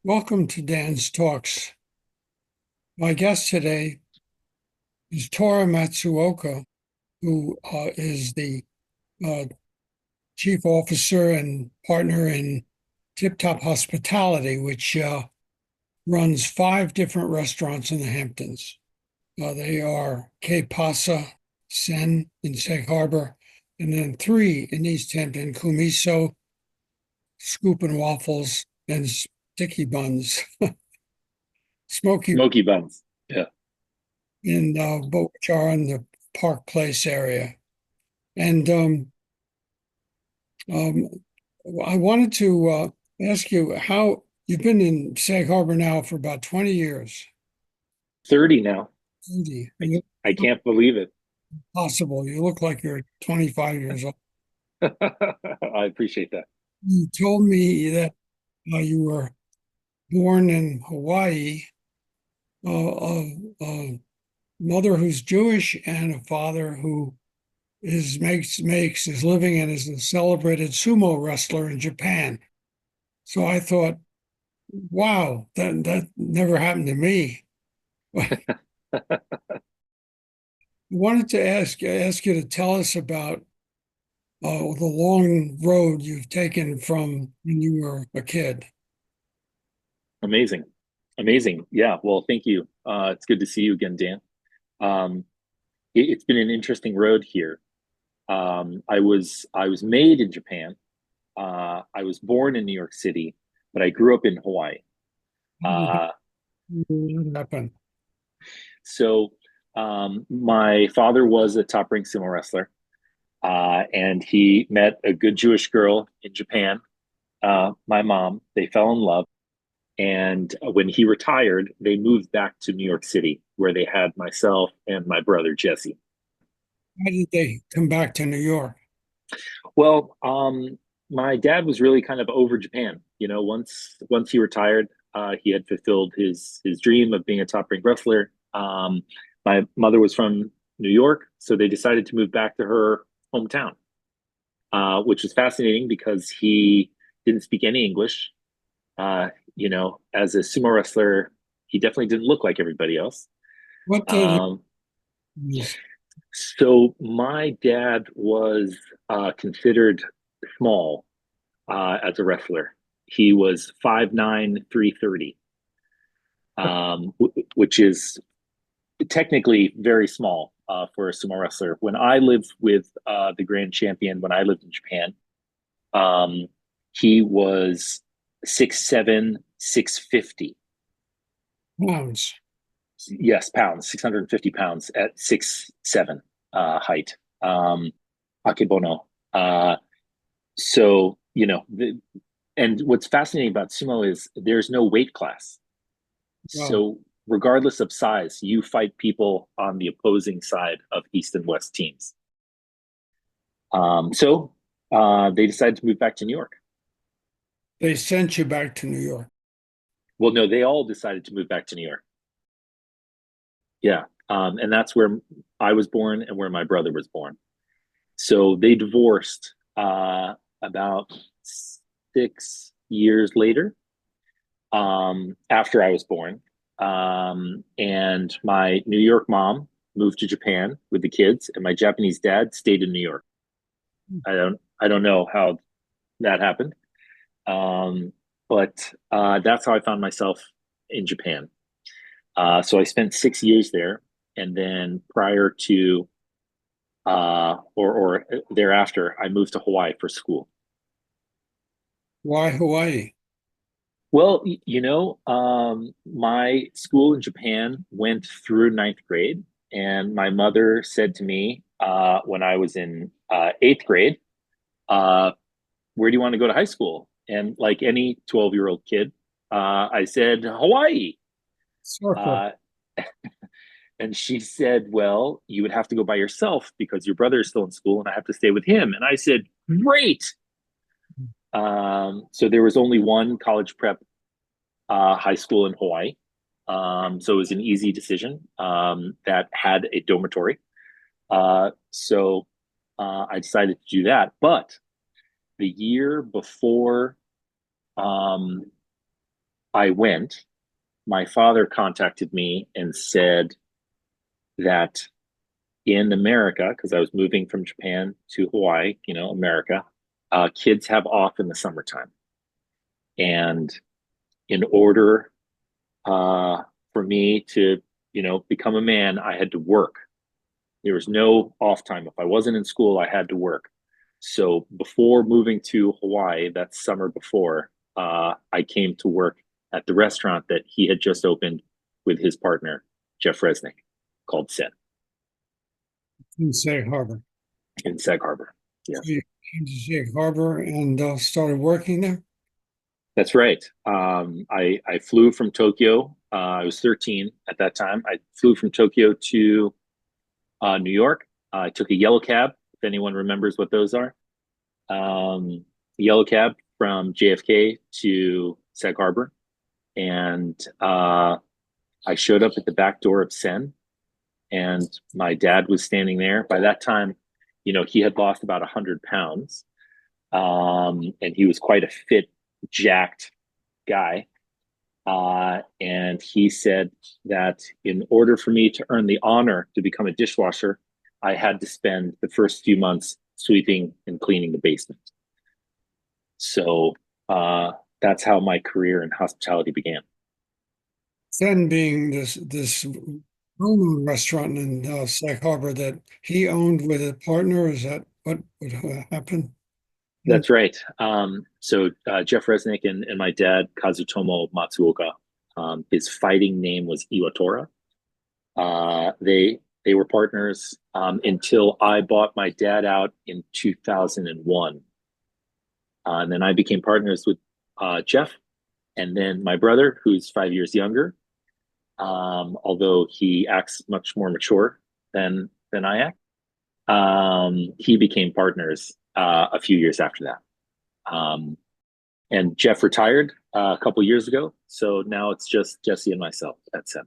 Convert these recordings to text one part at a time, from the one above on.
Welcome to Dan's Talks. My guest today is Tora Matsuoka, who is the uh, chief officer and partner in Tip Top Hospitality, which runs five different restaurants in the Hamptons. They are K Pasa, Sen in Sag Harbor, and then three in East Hampton, Kumiso, Scoop and Waffles, and Sticky Buns, Smoky Smoky buns. Yeah. in which are in the Park Place area. And um, I wanted to ask you how you've been in Sag Harbor now for about 20 years. 30 now. 30. I, You I look can't believe it. possible. You look like you're 25 years old. I appreciate that. You told me that you were born in Hawaii, of a mother who's Jewish and a father who makes his living and is a celebrated sumo wrestler in Japan. So I thought, wow, that never happened to me. I wanted to ask you to tell us about the long road you've taken from when you were a kid. Amazing. Amazing. Yeah. Well, thank you. It's good to see you again, Dan. Um, it's been an interesting road here. I was made in Japan. I was born in New York City, but I grew up in Hawaii. Uh, What happened? so my father was a top ranked sumo wrestler, and he met a good Jewish girl in Japan, my mom. They fell in love. And when he retired, they moved back to New York City, where they had myself and my brother Jesse. Why did they come back to New York? Well, my dad was really kind of over Japan. Once he retired, he had fulfilled his dream of being a top ranked wrestler. My mother was from New York, so they decided to move back to her hometown, which was fascinating because he didn't speak any English. As a sumo wrestler, he definitely didn't look like everybody else. What did Um, he, so my dad was considered small as a wrestler. He was 5'9", 330, which is technically very small for a sumo wrestler. When I lived with the grand champion, when I lived in Japan, um, he was 6'7", 650. pounds? Yes, pounds, 650 pounds at 6'7" height. Akebono. So, and what's fascinating about sumo is there's no weight class. Wow. So regardless of size, you fight people on the opposing side of East and West teams. So they decided to move back to New York. They sent you back to New York. Well, no, they all decided to move back to New York. Yeah. And that's where I was born and where my brother was born. So they divorced about 6 years later, after I was born. And my New York mom moved to Japan with the kids, and my Japanese dad stayed in New York. I don't know how that happened, um, but that's how I found myself in Japan. So I spent 6 years there, and then prior to or thereafter, I moved to Hawaii for school. Why Hawaii? Well, my school in Japan went through ninth grade, and my mother said to me when I was in eighth grade, uh, "Where do you want to go to high school?" And like any 12-year-old kid, I said Hawaii. Circle. Uh, and she said, "Well, you would have to go by yourself because your brother is still in school, and I have to stay with him." And I said, "Great." So there was only one college prep high school in Hawaii. So it was an easy decision that had a dormitory. So I decided to do that. But the year before um, I went. My father contacted me and said that in America, because I was moving from Japan to Hawaii, America, kids have off in the summertime. And in order for me to, become a man, I had to work. There was no off time. If I wasn't in school, I had to work. So before moving to Hawaii, that summer before, I came to work at the restaurant that he had just opened with his partner, Jeff Resnick, called Sen in Sag Harbor. in Sag Harbor. So Yes, you came to Sag Harbor and started working there? that's right. I flew from Tokyo. I was 13 at that time. I flew from Tokyo to New York. I took a yellow cab, if anyone remembers what those are. Yellow cab from JFK to Sag Harbor. And I showed up at the back door of Sen, and my dad was standing there. By that time, he had lost about 100 pounds. And he was quite a fit, jacked guy. And he said that in order for me to earn the honor to become a dishwasher, I had to spend the first few months sweeping and cleaning the basement. So that's how my career in hospitality began. Then being this well-known restaurant in Sag Harbor that he owned with a partner, is that what would happen? That's right. So Jeff Resnick and my dad, Kazutomo Matsuoka, his fighting name was Tora. They were partners until I bought my dad out in 2001. And then I became partners with Jeff, and then my brother, who's 5 years younger, although he acts much more mature than I act. He became partners a few years after that. And Jeff retired a couple years ago, so now it's just Jesse and myself at Sen.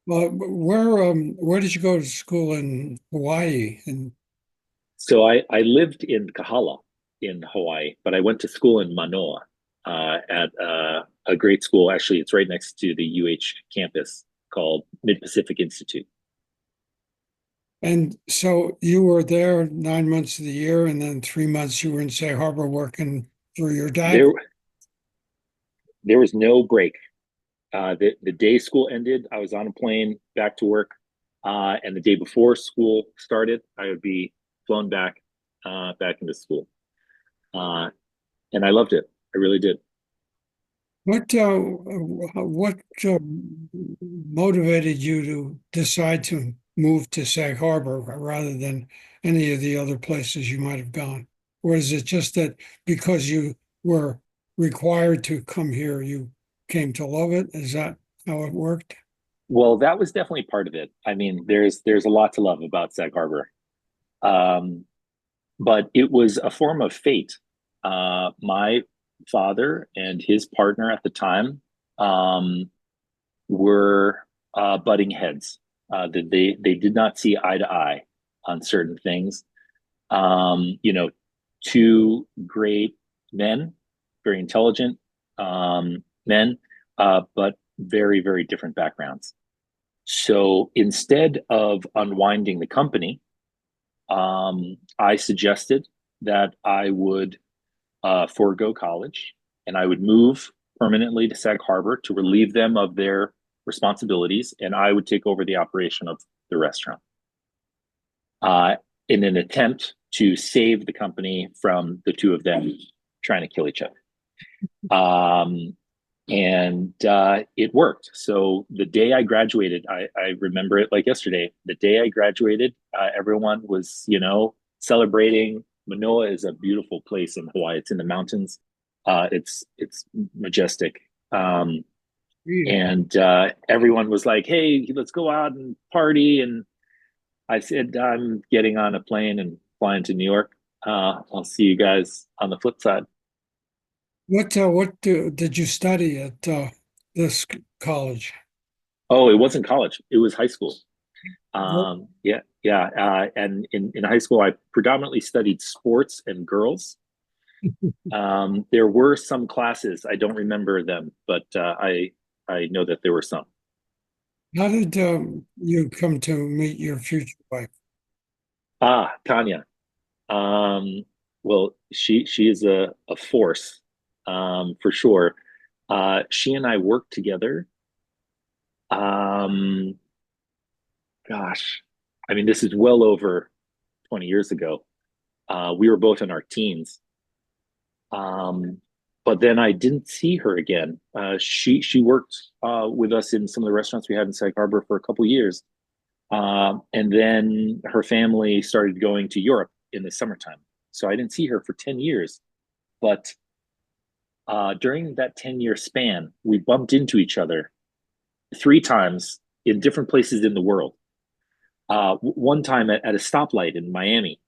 Well, where did you go to school in Hawaii? And So I lived in Kahala in Hawaii, but I went to school in Manoa at a great school. Actually, it's right next to the campus called Mid Pacific Institute. so you were there 9 months of the year, and then 3 months you were in Sag Harbor working for your dad. There, there was no break. The day school ended, I was on a plane back to work, and the day before school started, I would be flown back into school, uh, and I loved it. I really did. What motivated you to decide to move to Sag Harbor rather than any of the other places you might have gone? Or is it just that because you were required to come here, you came to love it? Is that how it worked? Well, that was definitely part of it. I mean, there's a lot to love about Sag Harbor, um, but it was a form of fate. My father and his partner at the time um, were butting heads. They did not see eye to eye on certain things. You know, two great men, very intelligent men, but very, very different backgrounds. So instead of unwinding the company, I suggested that I would forego college and I would move permanently to Sag Harbor to relieve them of their responsibilities, and I would take over the operation of the restaurant uh, in an attempt to save the company from the two of them trying to kill each other. And it worked. So the day I graduated, I remember it like yesterday. The day I graduated, everyone was, celebrating. Manoa is a beautiful place in Hawaii. It's in the mountains. It's majestic. Yeah. And everyone was like, "Hey, let's go out and party." And I said, "I'm getting on a plane and flying to New York. I'll see you guys on the flip side." Did you study at this college? Oh, it wasn't college. It was high school. What- Yeah. And in high school, I predominantly studied sports and girls. There were some classes. I don't remember them, but I know that there were some. How did you come to meet your future wife? Tanya. Um, well, she is a force, for sure. She and I worked together. Um, gosh, I mean, this is well over 20 years ago. We were both in our teens. Um, but then I didn't see her again. She worked with us in some of the restaurants we had in Sag Harbor for a couple of years. And then her family started going to Europe in the summertime. So I didn't see her for 10 years. But during that 10-year span, we bumped into each other three times in different places in the world. One time at a stoplight in Miami,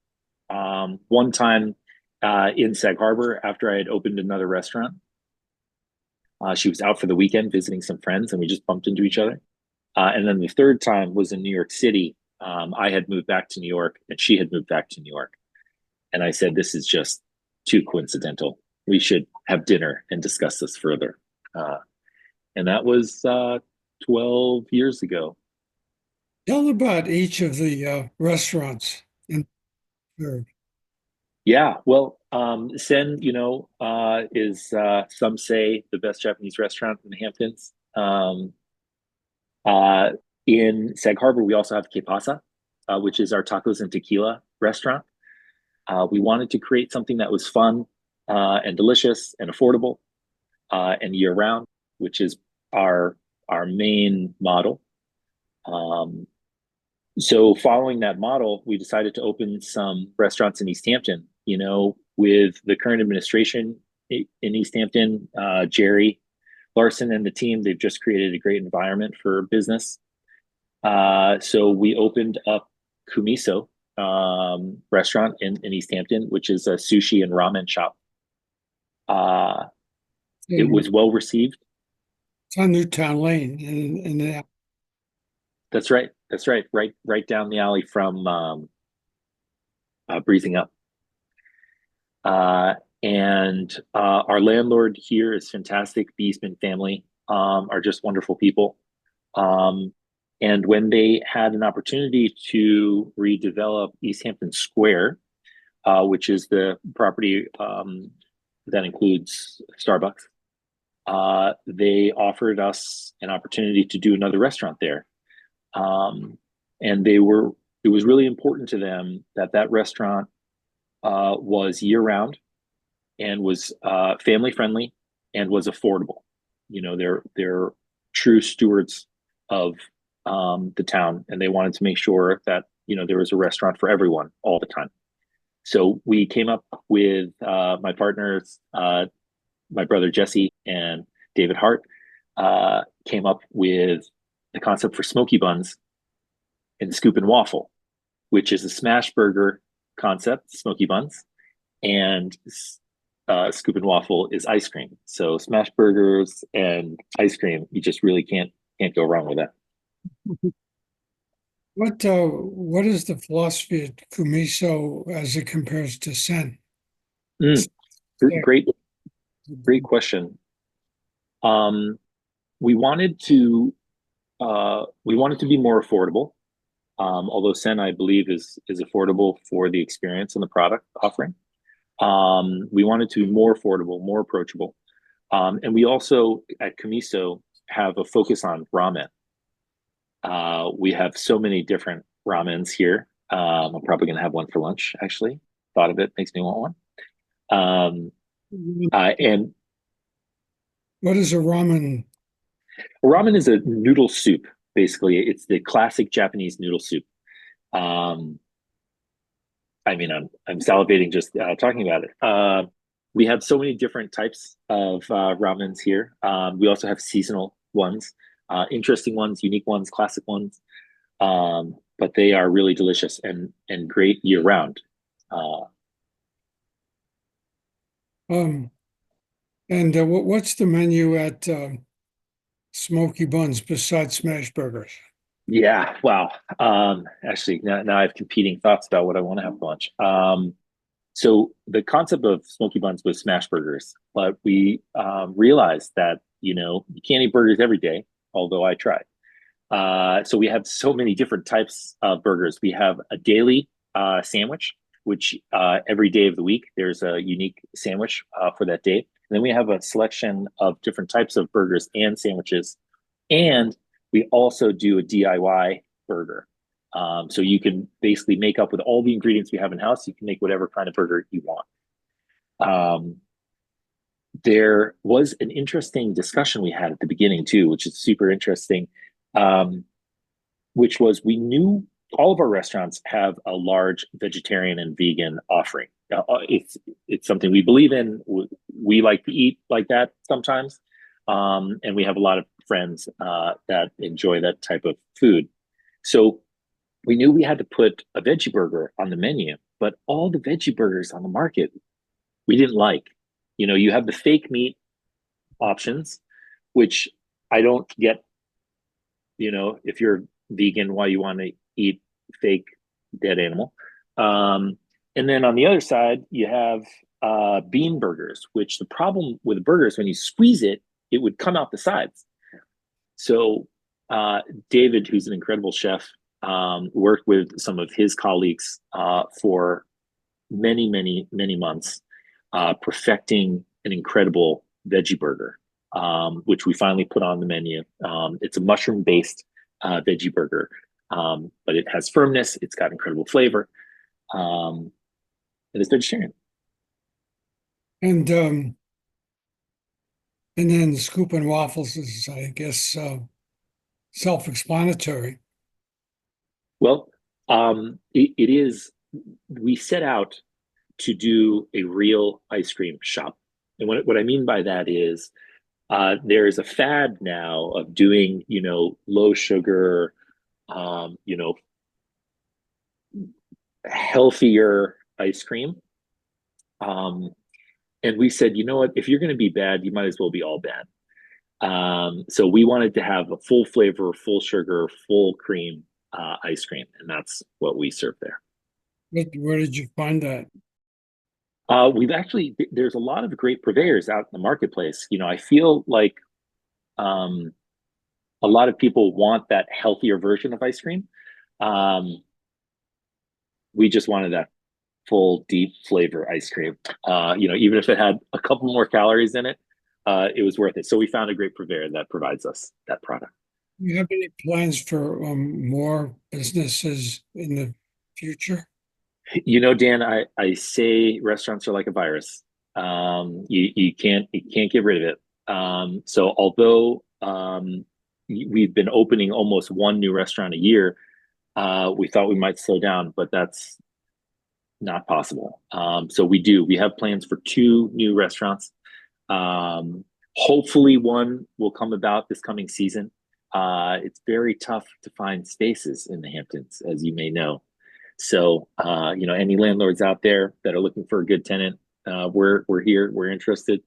one time in Sag Harbor after I had opened another restaurant. She was out for the weekend visiting some friends, and we just bumped into each other. And then the third time was in New York City. I had moved back to New York, and she had moved back to New York. And I said, "This is just too coincidental. We should have dinner and discuss this further." And that was 12 years ago. Tell about each of the restaurants in Yeah, well, Sen, is some say the best Japanese restaurant in the Hamptons. Uh, in Sag Harbor, we also have Kepasa, which is our tacos and tequila restaurant. We wanted to create something that was fun and delicious and affordable and year round, which is our our main model. Um, so following that model, we decided to open some restaurants in East Hampton. With the current administration in East Hampton, Jerry Larson and the team, they've just created a great environment for business. So we opened up Kumiso restaurant in East Hampton, which is a sushi and ramen shop. Uh, it in was well received. it's on Newtown Lane in the That's right. That's right. Right down the alley from Breezing Up. Uh, and our landlord here is fantastic. The Eastman family are just wonderful people. Um, and when they had an opportunity to redevelop East Hampton Square, which is the property that includes Starbucks, they offered us an opportunity to do another restaurant there. Um, and it was really important to them that that restaurant was year round and was family friendly and was affordable. They're true stewards of the town, and they wanted to make sure that there was a restaurant for everyone all the time. So we came up with my partners, my brother Jesse and David Hart, came up with the concept for smoky buns and scoop and waffle, which is a smash burger concept, smoky buns, and scoop and waffle is ice cream. So smash burgers and ice cream, you just really can't go wrong with that. what is the philosophy at Kumiso as it compares to Sen? Mm, great question. Um, we wanted to be more affordable. Although Sen, I believe, is affordable for the experience and the product offering. We wanted to be more affordable, more approachable. And we also at Kamiso have a focus on ramen. We have so many different ramens here. I'm probably going to have one for lunch, actually. Thought of it makes me want one. And What is a ramen? ramen is a noodle soup, basically. It's the classic Japanese noodle soup. Um, I mean, I'm salivating just talking about it. We have so many different types of ramens here. We also have seasonal ones, interesting ones, unique ones, classic ones. But they are really delicious and great year round. Uh, Um, and what's the menu at Smoky Buns besides smash burgers? yeah, wow. Actually, now I have competing thoughts about what I want to have for lunch. So the concept of smoky buns was smash burgers, but we realized that you can't eat burgers every day, although I try. So we have so many different types of burgers. We have a daily sandwich, which every day of the week there's a unique sandwich for that day. And then we have a selection of different types of burgers and sandwiches. And we also do a DIY burger. So you can basically make up with all the ingredients we have in house. You can make whatever kind of burger you want. Um, there was an interesting discussion we had at the beginning too, which is super interesting. Um, which was we knew all of our restaurants have a large vegetarian and vegan offering. It's something we believe in. We like to eat like that sometimes, and we have a lot of friends that enjoy that type of food. So we knew we had to put a veggie burger on the menu, but all the veggie burgers on the market we didn't like. You have the fake meat options, which I don't get. If you're vegan, why you want to eat fake dead animal. And then on the other side, you have bean burgers, which the problem with the burger is when you squeeze it, it would come out the sides. So David, who's an incredible chef, worked with some of his colleagues for many, many, many months, perfecting an incredible veggie burger, which we finally put on the menu. It's a mushroom-based veggie burger, but it has firmness. It's got incredible flavor, and it's vegetarian. And and then the scoop and waffles is, I guess, self-explanatory. Well, it is. We set out to do a real ice cream shop, and what I mean by that is there is a fad now of doing, low sugar, um, you know, healthier ice cream. Um, and we said, you know what, if you're going to be bad, you might as well be all bad. So we wanted to have a full flavor, full sugar, full cream ice cream, and that's what we serve there. Where did you find that? We've actually there's a lot of great purveyors out in the marketplace. I feel like um, a lot of people want that healthier version of ice cream. Um, we just wanted that full, deep flavor ice cream. Even if it had a couple more calories in it, it was worth it. So we found a great purveyor that provides us that product. Do you have any plans for more businesses in the future? Dan, I say restaurants are like a virus. You can't get rid of it. So although we've been opening almost one new restaurant a year, we thought we might slow down, but that's not possible. So we have plans for two new restaurants. Hopefully one will come about this coming season. It's very tough to find spaces in the Hamptons, as you may know. So, any landlords out there that are looking for a good tenant, we're here, we're interested.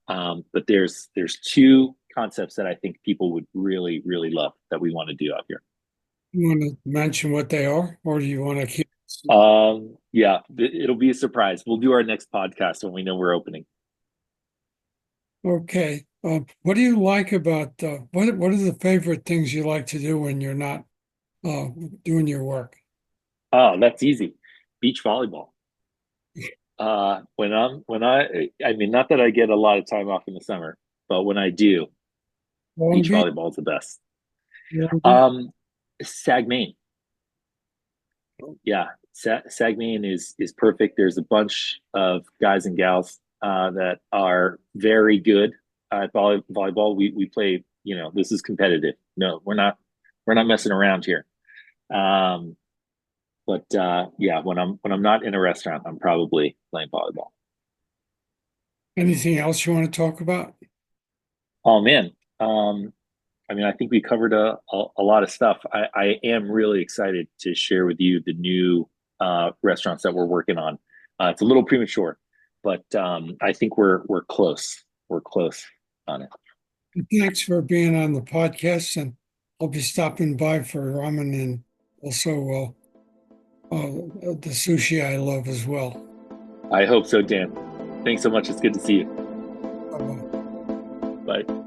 But there's two concepts that I think people would really, really love that we want to do out here. You want to mention what they are, or do you want to keep? Yeah, it'll be a surprise. We'll do our next podcast when we know we're opening. Okay. What do you like about what are the favorite things you like to do when you're not uh, doing your work? Oh, that's easy. Beach volleyball. I mean, not that I get a lot of time off in the summer, but when I do, Long beach Beach? volleyball is the best. Long Beach? Um, Sag Main. Yeah, Sag Main is perfect. There's a bunch of guys and gals that are very good at volleyball. We play. This is competitive. No, we're not messing around here. Um, but yeah, when I'm not in a restaurant, I'm probably playing volleyball. Anything else you want to talk about? Oh man. Um, I mean, I think we covered a lot of stuff. I am really excited to share with you the new restaurants that we're working on. It's a little premature, but I think we're close. We're close on it. Thanks for being on the podcast, and I'll be stopping by for ramen and also the sushi I love as well. I hope so, Dan. Thanks so much. It's good to see you. Bye-bye. Bye.